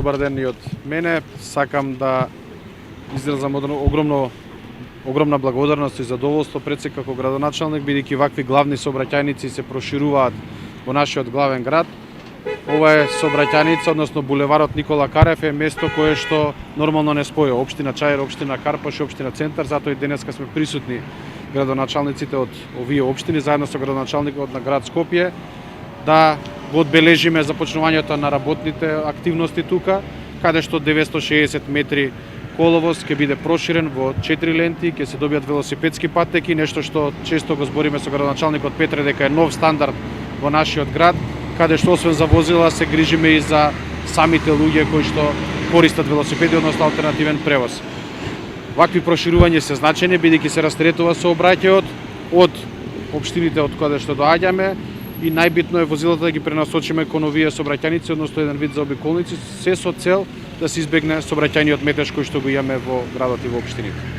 добар ден и од мене. Сакам да изразам огромна благодарност и задоволство пред се како градоначалник, бидејќи вакви главни сообраќајници се прошируваат во нашиот главен град. Ова е сообраќајница, односно булеварот Никола Карев е место кое што нормално не споја општина Чаир, општина Карпаш и општина Центар, затоа и денеска сме присутни градоначалниците од овие општини заедно со градоначалникот на град Скопје да го одбележиме започнувањето на работните активности тука, каде што 960 метри коловоз ќе биде проширен во 4 ленти, ќе се добијат велосипедски патеки, нешто што често го збориме со градоначалникот Петре дека е нов стандард во нашиот град, каде што освен за возила се грижиме и за самите луѓе кои што користат велосипеди, односно алтернативен превоз. Вакви проширувања се значени бидејќи се растретува сообраќајот од општините од каде што доаѓаме и најбитно е возилата да ги пренасочиме кон овие сообраќајници, односно еден вид за обиколници, се со цел да се избегне сообраќајниот метеж кој што го имаме во градот и во општините.